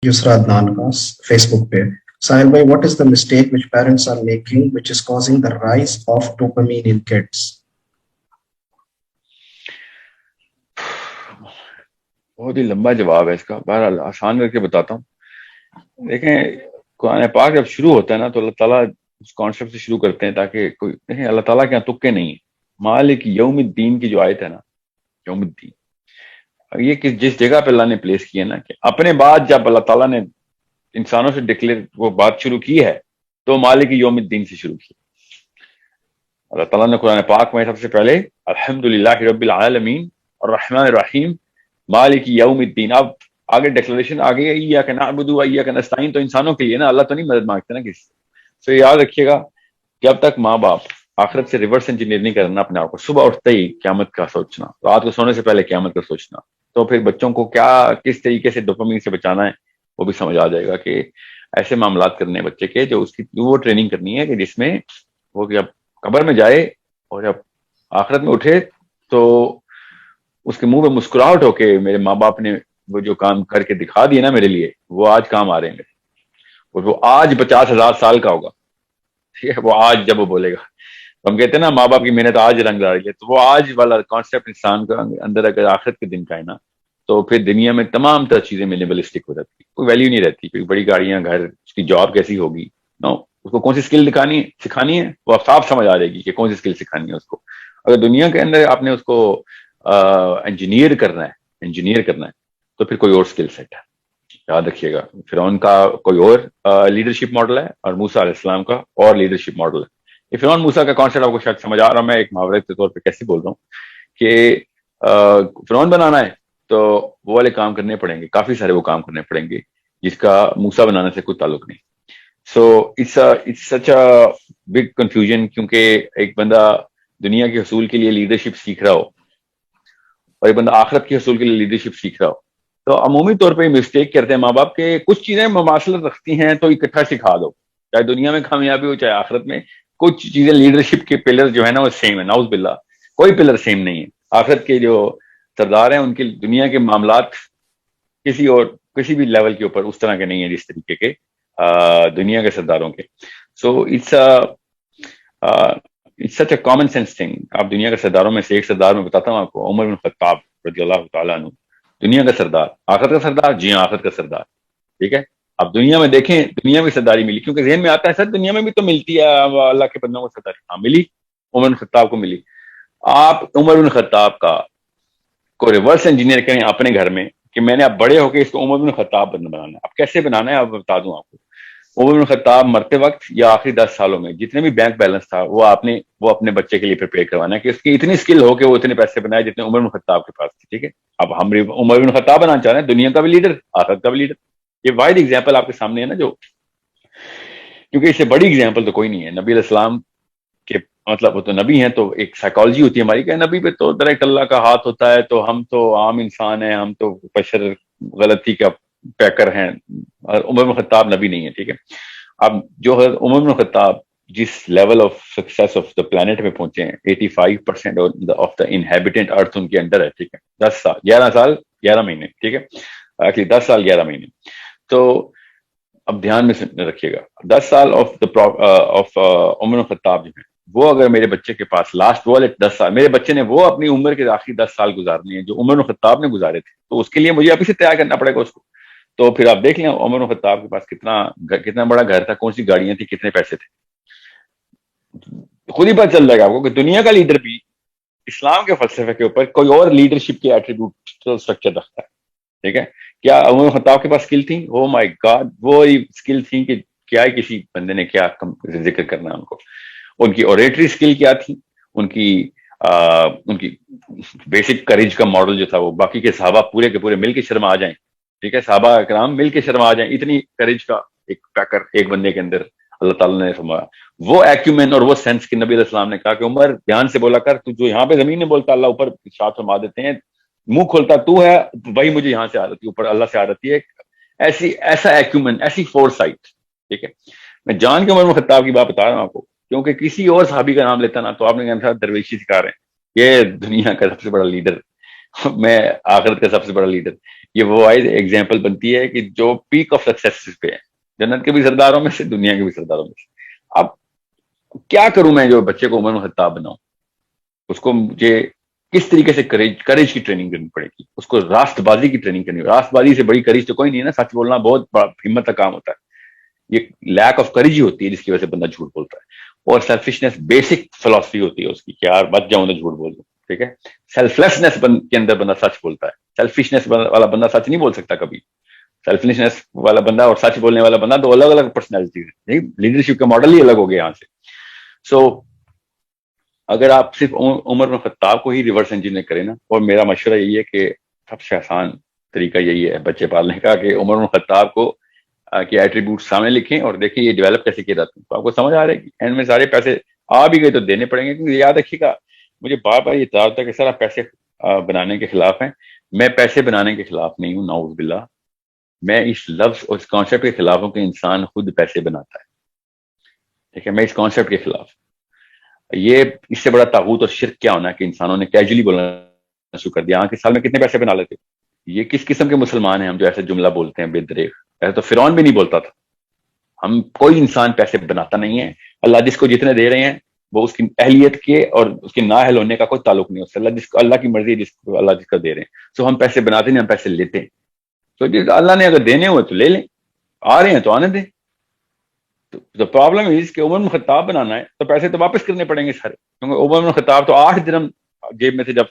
Yusra Adnan کا Facebook پہ. Sahil bhai, what is the mistake which parents are making which is causing the rise of dopamine in kids? بہت ہی لمبا جواب ہے اس کا، بہرحال آسان کر کے بتاتا ہوں. دیکھیں قرآن پاک جب شروع ہوتا ہے نا تو اللہ تعالیٰ اس کانسیپٹ سے شروع کرتے ہیں تاکہ کوئی دیکھیں اللہ تعالیٰ کے یہاں تکے نہیں ہیں. مالک یوم الدین کی جو آیت ہے نا، یوم الدین، یہ جس جگہ پہ اللہ نے پلیس کیا نا کہ اپنے بعد جب اللہ تعالیٰ نے انسانوں سے ڈکلیئر وہ بات شروع کی ہے تو مالک یوم الدین سے شروع کی. اللہ تعالیٰ نے قرآن پاک میں سب سے پہلے الحمدللہ رب العالمین الرحمن الرحیم مالک یوم الدین. اب آگے ڈیکلریشن آگے ایاک نعبد و ایاک نستعین، تو انسانوں کے لیے نا، اللہ تو نہیں مدد مانگتے نا کسی سے. تو یاد رکھیے گا جب تک ماں باپ آخرت سے ریورس انجینئر نہیں کرنا اپنے آپ کو، صبح اٹھتے ہی قیامت کا سوچنا، رات کو سونے سے پہلے قیامت کا سوچنا، تو پھر بچوں کو کیا کس طریقے سے ڈوپامین سے بچانا ہے وہ بھی سمجھ آ جائے گا کہ ایسے معاملات کرنے ہیں بچے کے جو اس کی وہ ٹریننگ کرنی ہے کہ جس میں وہ جب قبر میں جائے اور جب آخرت میں اٹھے تو اس کے منہ میں مسکراہٹ ہو کے میرے ماں باپ نے وہ جو کام کر کے دکھا دیے نا میرے لیے وہ آج کام آ رہے ہیں میرے، اور وہ آج 50,000 سال کا ہوگا. ٹھیک ہے، وہ آج جب وہ بولے گا، ہم کہتے ہیں نا ماں باپ کی محنت آج رنگ لا رہی ہے، تو وہ آج والا کانسیپٹ انسان کا اندر اگر آخرت کے دن کا ہے نا تو پھر دنیا میں تمام تر چیزیں منیملسٹک ہو جاتی، کوئی ویلیو نہیں رہتی. کوئی بڑی گاڑیاں، گھر، اس کی جاب کیسی ہوگی، نو اس کو کون سی اسکل سکھانی ہے وہ اب صاف سمجھ آ جائے گی کہ کون سی اسکل سکھانی ہے اس کو. اگر دنیا کے اندر آپ نے اس کو انجینئر کرنا ہے تو پھر کوئی اور اسکل سیٹ ہے. یاد رکھیے گا فرعون کا کوئی اور لیڈرشپ ماڈل ہے اور موسیٰ علیہ السلام کا اور لیڈرشپ ماڈل ہے. یہ فرعون موسیٰ کا کانسیپٹ آپ کو شاید سمجھ آ رہا ہوں، میں ایک محاورے کے طور پہ کیسے بول رہا ہوں کہ فرعون بنانا ہے تو وہ والے کام کرنے پڑیں گے، کافی سارے وہ کام کرنے پڑیں گے جس کا موسیٰ بنانے سے کوئی تعلق نہیں. So it's such a big confusion, کیونکہ ایک بندہ دنیا کے حصول کے لیے لیڈرشپ سیکھ رہا ہو اور ایک بندہ آخرت کے حصول کے لیے لیڈرشپ سیکھ رہا ہو، تو عمومی طور پہ مسٹیک کرتے ہیں ماں باپ کہ کچھ چیزیں مماثلت رکھتی ہیں تو اکٹھا سکھا دو، چاہے دنیا میں کامیابی ہو چاہے آخرت میں. کچھ چیزیں لیڈرشپ کے پلر جو ہے نا وہ سیم ہے، نعوذ باللہ کوئی پلر سیم نہیں ہے. آخرت کے جو سردار ہیں ان کے دنیا کے معاملات کسی بھی لیول کے اوپر اس طرح کے نہیں ہیں جس طریقے کے دنیا کے سرداروں کے. So it's such a common sense thing. آپ دنیا کے سرداروں میں سے ایک سردار میں بتاتا ہوں آپ کو، عمر بن خطاب رضی اللہ تعالیٰ عنہ، دنیا کا سردار. آخرت کا سردار، جی ہاں آخرت کا سردار. ٹھیک ہے، اب دنیا میں دیکھیں دنیا میں سرداری ملی، کیونکہ ذہن میں آتا ہے سر دنیا میں بھی تو ملتی ہے اللہ کے بندوں کو سرداری. ہاں ملی، عمر بن خطاب کو ملی. آپ عمر بن خطاب کا کو ریورس انجینئر کریں اپنے گھر میں کہ میں نے اب بڑے ہو کے اس کو عمر بن خطاب بنانا ہے. اب کیسے بنانا ہے اب بتا دوں آپ کو. عمر بن خطاب مرتے وقت یا آخری 10 سالوں میں جتنے بھی بینک بیلنس تھا وہ اپنے بچے کے لیے پریپیئر کروانا ہے کہ اس کی اتنی اسکل ہو کہ وہ اتنے پیسے بنائے جتنے عمر بن خطاب کے پاس تھے. ٹھیک ہے، اب ہم عمر بن خطاب بنانا چاہ رہے ہیں، دنیا کا بھی لیڈر آخرت کا بھی لیڈر. یہ واحد ایگزامپل آپ کے سامنے ہے نا، جو کیونکہ اس سے بڑی ایگزامپل تو کوئی نہیں ہے. نبی علیہ السلام کے مطلب وہ تو نبی ہیں، تو ایک سائیکالوجی ہوتی ہے ہماری کہ نبی پہ تو ڈائریکٹ اللہ کا ہاتھ ہوتا ہے، تو ہم تو عام انسان ہیں، ہم تو بشر غلطی کا پیکر ہیں. عمر بن خطاب نبی نہیں ہے. ٹھیک ہے، اب جو عمر بن خطاب جس level of success of the planet میں پہنچے ہیں، 85% آف دا انہیبیٹنٹ ارتھ ان کے انڈر ہے. ٹھیک ہے، 11 سال 11 مہینے. ٹھیک ہے، ایکچولی 10 سال 11 مہینے. تو اب دھیان میں رکھیے گا 10 سال آف عمر بن خطاب جو ہے وہ اگر میرے بچے کے پاس لاسٹ والے 10 سال میرے بچے نے وہ اپنی عمر کے آخری 10 سال گزارنے ہیں جو عمر بن خطاب نے گزارے تھے، تو اس کے لیے مجھے ابھی سے تیار کرنا پڑے گا اس کو. تو پھر آپ دیکھ لیں عمر بن خطاب کے پاس کتنا بڑا گھر تھا، کون سی گاڑیاں تھیں، کتنے پیسے تھے. خود ہی پتہ چل جائے گا آپ کو کہ دنیا کا لیڈر بھی اسلام کے فلسفے کے اوپر کوئی اور لیڈرشپ کے ایٹریبیوٹ اسٹرکچر رکھتا ہے. ٹھیک ہے، کیا عمر بن خطاب کے پاس اسکل تھی؟ او مائی گاڈ، وہ اسکل تھی کہ کیا ہی کسی بندے نے کیا ذکر کرنا ہے ان کو. ان کی اوریٹری اسکل کیا تھی، ان کی بیسک کریج کا ماڈل جو تھا وہ باقی کے صحابہ پورے کے پورے مل کے شرما آ جائیں. ٹھیک ہے، صحابہ اکرام مل کے شرما آ جائیں، اتنی کریج کا ایک پیکر ایک بندے کے اندر اللہ تعالیٰ نے فرمایا. وہ ایکومین اور وہ سینس کہ نبی علیہ السلام نے کہا کہ عمر دھیان سے بولا کر، تو جو یہاں پہ زمین میں بولتا اللہ اوپر ارشاد فرما دیتے ہیں، منہ کھولتا تو ہے وہی مجھے یہاں سے آ رہتی اوپر اللہ سے آ رہتی ہے. ایسا ایکومین، ایسی فور سائٹ. ٹھیک ہے، میں جان کے عمر بن خطاب کی بات بتا رہا ہوں آپ کو، کیونکہ کسی اور صحابی کا نام لیتا نا تو آپ نے کہا تھا درویشی سکھا رہے ہیں، یہ دنیا کا سب سے بڑا لیڈر میں آخرت کا سب سے بڑا لیڈر. یہ وہ واحد ایگزامپل بنتی ہے کہ جو پیک آف سکسیس پہ ہے, جنت کے بھی سرداروں میں سے, دنیا کے بھی سرداروں میں سے. اب کیا کروں میں جو بچے کو عمر میں خطاب بناؤں؟ اس کو مجھے کس طریقے سے کریج کی ٹریننگ کرنی پڑے گی, اس کو راست بازی کی ٹریننگ کرنی. راست بازی سے بڑی کریج تو کوئی نہیں ہے نا. سچ بولنا بہت بڑا ہمت کا کام ہوتا ہے. یہ لیک آف کریج ہی ہوتی ہے جس کی وجہ سے بندہ جھوٹ بولتا ہے. اور سیلفشنس بیسک فلاسفی ہوتی ہے اس کی کہ یار بچ جاؤں تو جھوٹ بول دوں. ٹھیک ہے, سیلف لیسنس کے اندر بندہ سچ بولتا ہے. سیلفشنس والا بندہ سچ نہیں بول سکتا کبھی. سیلفشنس والا بندہ اور سچ بولنے والا بندہ دو الگ الگ پرسنالٹیز ہے. لیڈرشپ کا ماڈل ہی الگ ہو گیا یہاں سے. سو اگر آپ صرف عمر بن خطاب کو ہی ریورس انجینئر کریں نا, اور میرا مشورہ یہی ہے کہ سب سے آسان طریقہ یہی ہے بچے پالنے کا کہ عمر بن خطاب کو کے ایٹریبیوٹ سامنے لکھیں اور دیکھیں یہ ڈیولپ کیسے کیا جاتا ہے, تو آپ کو سمجھ آ رہا ہے کہ اینڈ میں سارے پیسے آ بھی گئے تو دینے پڑیں گے. کیونکہ یاد رکھیے گا, مجھے بار بار یہ اطلاع ہوتا ہے کہ سر آپ پیسے بنانے کے خلاف ہیں. میں پیسے بنانے کے خلاف نہیں ہوں, نعوذ باللہ. میں اس لفظ اور اس کانسیپٹ کے خلاف ہوں کہ انسان خود پیسے بناتا ہے. ٹھیک ہے, میں اس کانسیپٹ کے خلاف. یہ اس سے بڑا طاغوت اور شرک کیا ہونا ہے کہ انسانوں نے کیجولی بولنا شروع کر دیا ہاں کہ سال میں کتنے پیسے بنا لیتے. یہ کس قسم کے مسلمان ہیں ہم جو ایسے جملہ بولتے ہیں بے دریغ؟ ایسے تو فرعون بھی نہیں بولتا تھا. ہم کوئی انسان پیسے بناتا نہیں ہے. اللہ جس کو جتنے دے رہے ہیں وہ اس کی اہلیت کے اور اس کے نااہل ہونے کا کوئی تعلق نہیں. اس سے اللہ جس کو اللہ کی مرضی جس کو اللہ جس کا دے رہے ہیں. تو ہم پیسے بناتے نہیں, ہم پیسے لیتے ہیں. تو اللہ نے اگر دینے ہوئے تو لے لیں, آ رہے ہیں تو آنے دیں. تو پرابلم از کہ عمر بن خطاب بنانا ہے تو پیسے تو واپس کرنے پڑیں گے سارے. کیونکہ عمر بن خطاب تو 8 درہم جیب میں تھے جب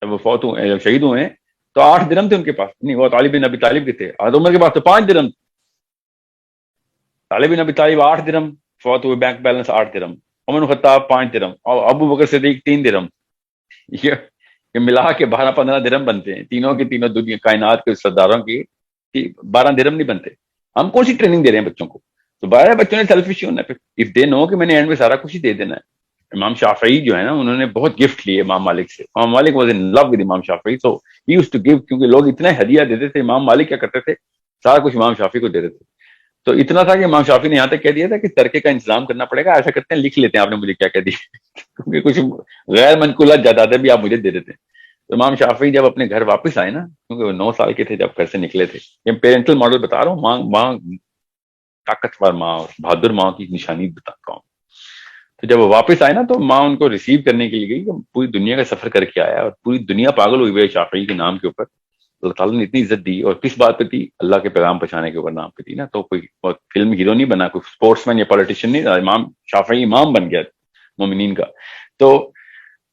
وہ فوت ہوئے, جب شہید ہوئے, تو 8 درہم تھے ان کے پاس. نہیں, وہ طالب بن ابی طالب کے تھے. حضرت عمر کے پاس تو 5 درہم. طالب بن ابی طالب 8 درہم فوت ہوئے, بینک بیلنس 8 درہم. عمر بن خطاب 5 درہم, اور ابو بکر صدیق 3 درہم. یہ ملا کے 12-15 درہم بنتے ہیں. تینوں کے تینوں دنیا کائنات کے سرداروں کی 12 درہم نہیں بنتے. ہم کون سی ٹریننگ دے رہے ہیں بچوں کو؟ تو بارہ بچوں نے سیلفش ہونا ہے. اف دے نو کہ میں نے اینڈ میں سارا کچھ ہی دے دینا ہے. امام شافعی جو ہے نا, انہوں نے بہت گفٹ لیے امام مالک سے. امام مالک واز ان لو ود امام شافعی, سو ہی یوزڈ ٹو گیو. کیونکہ لوگ اتنا ہدیہ دیتے تھے, امام مالک کیا کرتے تھے, سارا کچھ امام شافعی کو دیتے تھے. تو اتنا تھا کہ امام شافعی نے یہاں تک کہہ دیا تھا کہ ترکے کا انتظام کرنا پڑے گا. ایسا کرتے ہیں لکھ لیتے ہیں آپ نے مجھے کیا کہہ دیا, کیونکہ کچھ غیر منقولات جائیدادیں بھی آپ مجھے دے دیتے ہیں. تو امام شافعی جب اپنے گھر واپس آئے نا, کیونکہ وہ 9 سال کے تھے جب گھر سے نکلے تھے. یہ پیرنٹل ماڈل بتا رہا ہوں, ماں طاقتور ماں اور بہادر ماں کی نشانی بتاتا ہوں. تو جب وہ واپس آئے نا تو ماں ان کو ریسیو کرنے کے لیے گئی. پوری دنیا کا سفر کر کے آیا اور پوری دنیا پاگل ہوئی ہوئی شافعی کے نام کے اوپر. اللہ تعالیٰ نے اتنی عزت دی, اور کس بات پہ تھی؟ اللہ کے پیغام پہنچانے کے اوپر نام پہ تھی نا. تو کوئی فلم ہیرو نہیں بنا, کوئی اسپورٹس مین یا پولیٹیشین نہیں, امام شافعی امام بن گیا مومنین کا. تو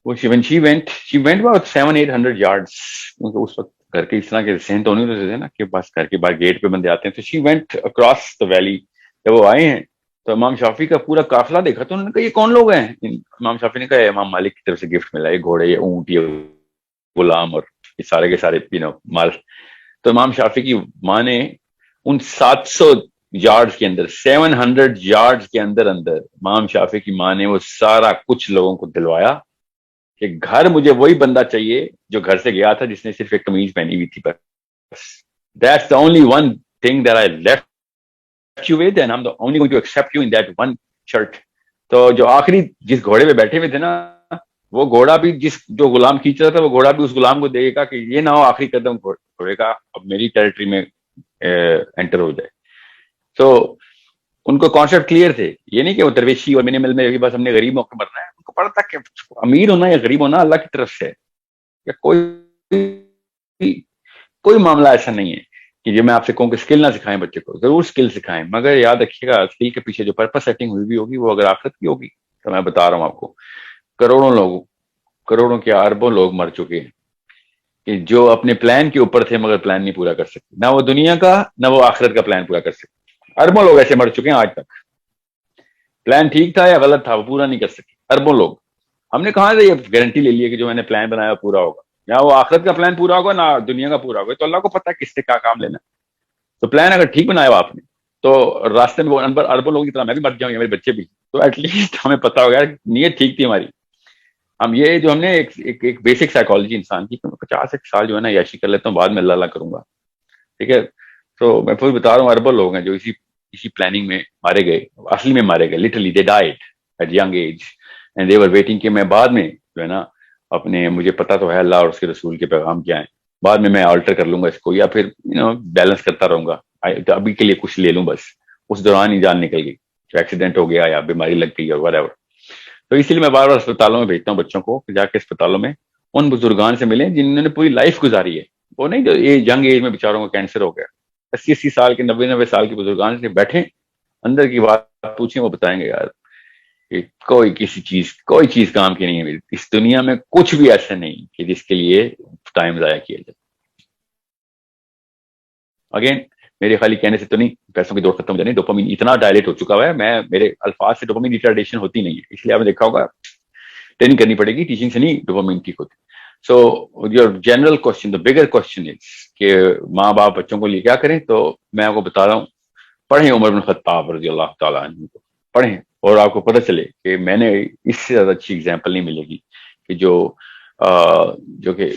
وہ she went about 700-800 yards. کیونکہ اس وقت گھر کے اس طرح کے سین تو نہیں ہوتے تھے نا کہ بس گھر کے باہر گیٹ پہ بندے آتے ہیں. تو she went across the valley. جب وہ آئے ہیں تو امام شافعی کا پورا قافلہ دیکھا تو انہوں نے کہا یہ کون لوگ ہیں؟ امام شافعی نے کہا امام مالک کی طرف سے گفٹ ملا, یہ گھوڑے, یہ اونٹ, یہ غلام اور یہ سارے کے سارے مال. تو امام شافعی کی ماں نے ان 700 یارڈز کے اندر, 700 یارڈز کے اندر امام شافعی کی ماں نے وہ سارا کچھ لوگوں کو دلوایا کہ گھر مجھے وہی بندہ چاہیے جو گھر سے گیا تھا جس نے صرف ایک قمیض پہنی ہوئی تھی. بس that's the only one thing that I left you with, and I'm the only going to accept you in that one shirt. تو جو آخری جس گھوڑے پہ بیٹھے ہوئے تھے نا, وہ گھوڑا بھی جو غلام کھینچ رہا تھا, وہ گھوڑا بھی اس غلام کو دے گا کہ یہ نہ ہو آخری قدم گھوڑے کا اب میری ٹیریٹری میں انٹر ہو جائے. تو ان کو کانسیپٹ کلیئر تھے. یہ نہیں کہ وہ درویشی اور منیمل میں بس ہم نے غریبوں کو مرنا ہے. ان کو پتا تھا کہ امیر ہونا یا غریب ہونا اللہ کی طرف سے, یا کوئی معاملہ ایسا نہیں ہے کہ جو میں آپ سے کہوں کہ اسکل نہ سکھائیں بچے کو. ضرور اسکل سکھائیں, مگر یاد رکھیے گا اسکل کے پیچھے جو پرپس سیٹنگ ہوئی بھی ہوگی وہ اگر آخرت کی ہوگی. تو میں بتا رہا ہوں آپ کو, کروڑوں کیا اربوں لوگ مر چکے ہیں کہ جو اپنے پلان کے اوپر تھے مگر پلان نہیں پورا کر سکتے. نہ وہ دنیا کا نہ وہ آخرت کا پلان پورا کر سکتے. اربوں لوگ ایسے مر چکے ہیں آج تک. پلان ٹھیک تھا یا غلط تھا, وہ پورا نہیں کر سکے اربوں لوگ. ہم نے کہاں سے یہ گارنٹی لے لی ہے کہ جو میں نے پلان بنایا پورا ہوگا, یا وہ آخرت کا پلان پورا ہوگا نہ دنیا کا پورا ہوگا. تو اللہ کو پتا ہے کس سے کیا کام لینا. تو پلان اگر ٹھیک بنایا ہوا آپ نے تو راستے میں وہ اربوں لوگوں کی طرح میں بھی مر جاؤں یا میرے بچے بھی, تو ایٹ لیسٹ ہمیں پتا ہوگا نیت ٹھیک تھی ہماری. ہم یہ جو ہم نے ایک بیسک سائیکالوجی انسان کی, 50 سال جو ہے نا یاشی کر لیتا ہوں, بعد میں اللہ کروں گا. ٹھیک ہے, تو میں پھر بتا رہا ہوں اربوں لوگ ہیں جو اسی پلاننگ میں مارے گئے, اصلی میں مارے گئے. Literally they died at young age and they were waiting کہ میں بعد میں جو ہے نا اپنے مجھے پتا تو ہے اللہ اور اس کے رسول کے پیغام کیا ہیں, بعد میں آلٹر کر لوں گا اس کو, یا پھر بیلنس کرتا رہوں گا, ابھی کے لیے کچھ لے لوں بس, اس دوران ہی جان نکل گئی, ایکسیڈنٹ ہو گیا یا بیماری لگ گئی اور whatever. تو اس لیے میں بار بار اسپتالوں میں بھیجتا ہوں بچوں کو کہ جا کے اسپتالوں میں ان بزرگان سے ملیں جنہوں نے پوری لائف گزاری ہے. وہ نہیں جو یہ ینگ ایج میں بیچاروں کو کینسر ہو گیا, 80 سال کے 90 سال کے بزرگان سے بیٹھیں, اندر کی بات پوچھیں, وہ بتائیں گے یار کہ کوئی چیز کام کی نہیں ہے, اس دنیا میں کچھ بھی ایسا نہیں کہ جس کے لیے ٹائم ضائع کیا جائے. اگین میرے خالی کہنے سے تو نہیں, پیسوں کی دوڑ ختم ہو جانی, ڈوپامین اتنا ڈائلیٹ ہو چکا ہے, میرے الفاظ سے ڈوپامین ریٹارڈیشن ہوتی نہیں ہے, اس لیے آپ نے دیکھا ہوگا ٹریننگ کرنی پڑے گی, ٹیچنگ سے نہیں ڈوپامین ٹھیک ہوتی. So your general question, the bigger question is کہ ماں باپ بچوں کو لیے کیا کریں, تو میں آپ کو بتا رہا ہوں پڑھیں عمر بن خطاب رضی اللہ تعالیٰ عنہ کو, پڑھیں, اور آپ کو پتہ چلے کہ میں نے اس سے زیادہ اچھی اگزامپل نہیں ملے گی کہ جو کہ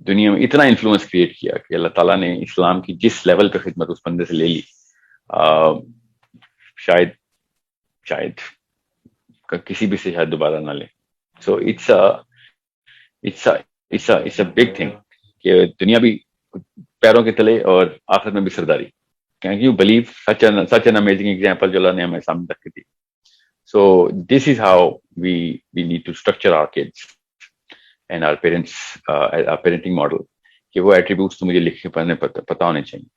دنیا میں اتنا انفلوئنس کریٹ کیا کہ اللہ تعالیٰ نے اسلام کی جس لیول پہ خدمت اس بندے سے لے لی, شاید کسی بھی سے شاید دوبارہ نہ لے. So it's a big thing کہ دنیا بھی پیروں کے تلے اور آخرت میں بھی سرداری. Can you believe such an amazing example جو اللہ نے ہمیں سامنے رکھ دی. So this is how we need to structure our kids and our parents, our parenting model, کہ وہ ایٹریبیوٹس تو مجھے لکھ کے پتا ہونے چاہیے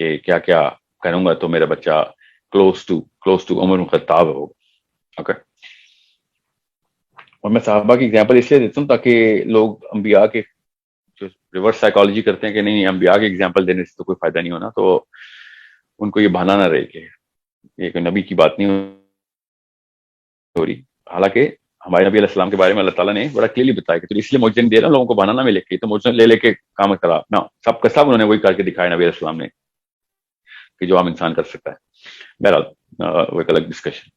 کہ کیا کیا کروں گا تو میرا بچہ کلوز ٹو عمر بن خطاب ہوگا. اوکے, اور میں صحابہ کی ایگزامپل اس لیے دیتا ہوں تاکہ لوگ انبیاء کے جو ریورس سائیکالوجی کرتے ہیں کہ نہیں انبیاء کی ایگزامپل دینے سے تو کوئی فائدہ نہیں ہونا, تو ان کو یہ بہانا نہ رہے کہ یہ کوئی نبی کی بات نہیں ہو رہی. حالانکہ ہمارے نبی علیہ السلام کے بارے میں اللہ تعالیٰ نے بڑا کلیئرلی بتایا کہ تو اس لیے معجزے دے رہا لوگوں کو بہانا نہ ملے کہ تو معجزے لے کے کام کرا نہ, سب کا سب انہوں نے وہی کر کے دکھایا نبی علیہ السلام نے کہ جو عام انسان کر سکتا ہے. بہرحال وہ ایک الگ ڈسکشن.